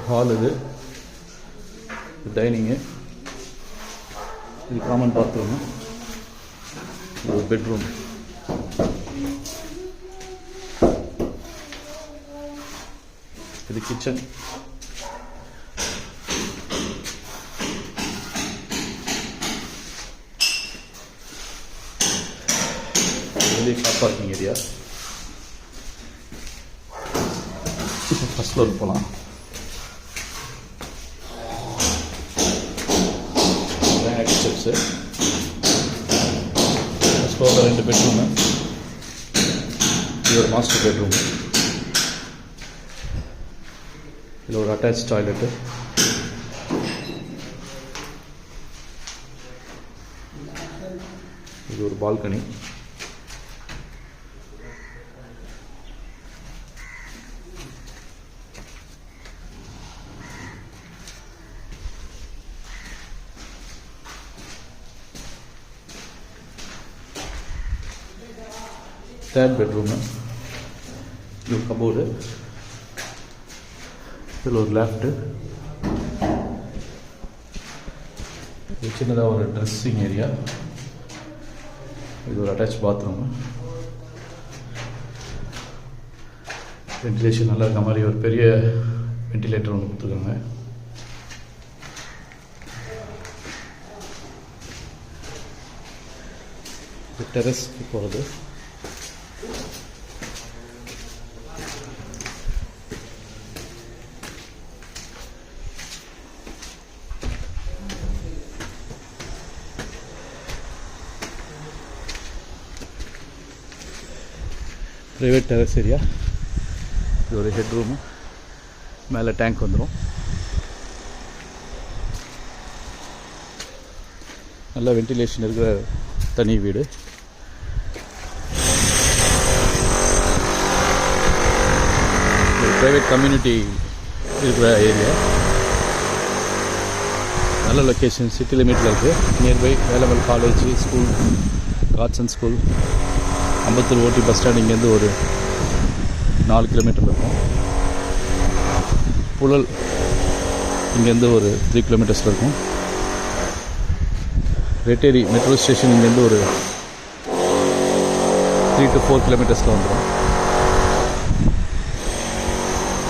Hall இது dining, இது common bathroom, இது பெட்ரூம், இது கிச்சன், வெளியே car parking area. First floor போகலாம். ஸ்டெப்ஸு, ஃபர்ஸ்ட் ஃப்ளோரில் 2 பெட்ரூமு, இது ஒரு மாஸ்டர் பெட்ரூம், இதில் ஒரு அட்டாச் டாய்லெட்டு, இது ஒரு பால்கனி, தேர்ட் பெட்ரூமு, இது ஒரு கபோர்டு, இதில் ஒரு லேஃப்ட்டு, இது சின்னதாக ஒரு ட்ரெஸ்ஸிங் ஏரியா, இது ஒரு அட்டாச் பாத்ரூமு, வென்டிலேஷன் நல்லா இருக்க மாதிரி ஒரு பெரிய வென்டிலேட்டர் ஒன்று கொடுத்துருக்காங்க. டெரஸ்க்கு போகிறது, ப்ரைவேட் டெரஸ் ஏரியா, இது ஒரு ஹெட் ரூமு, மேலே டேங்க் வந்துடும். நல்லா வென்டிலேஷன் இருக்கிற தனி வீடு. ஒரு ப்ரைவேட் கம்யூனிட்டி இருக்கிற ஏரியா, நல்ல லொக்கேஷன், சிட்டி லிமிட்டில் இருக்குது. Nearby Velammal college, school, Godson school, Ambattur ஓட்டி பஸ் ஸ்டாண்ட் இங்கேருந்து ஒரு 4 கிலோமீட்டர் இருக்கும். புழல் இங்கேருந்து ஒரு 3 கிலோமீட்டர்ஸில் இருக்கும். ரெட்டேரி மெட்ரோ ஸ்டேஷன் இங்கேருந்து ஒரு 3 to 4 கிலோமீட்டர்ஸில் வந்துடும்.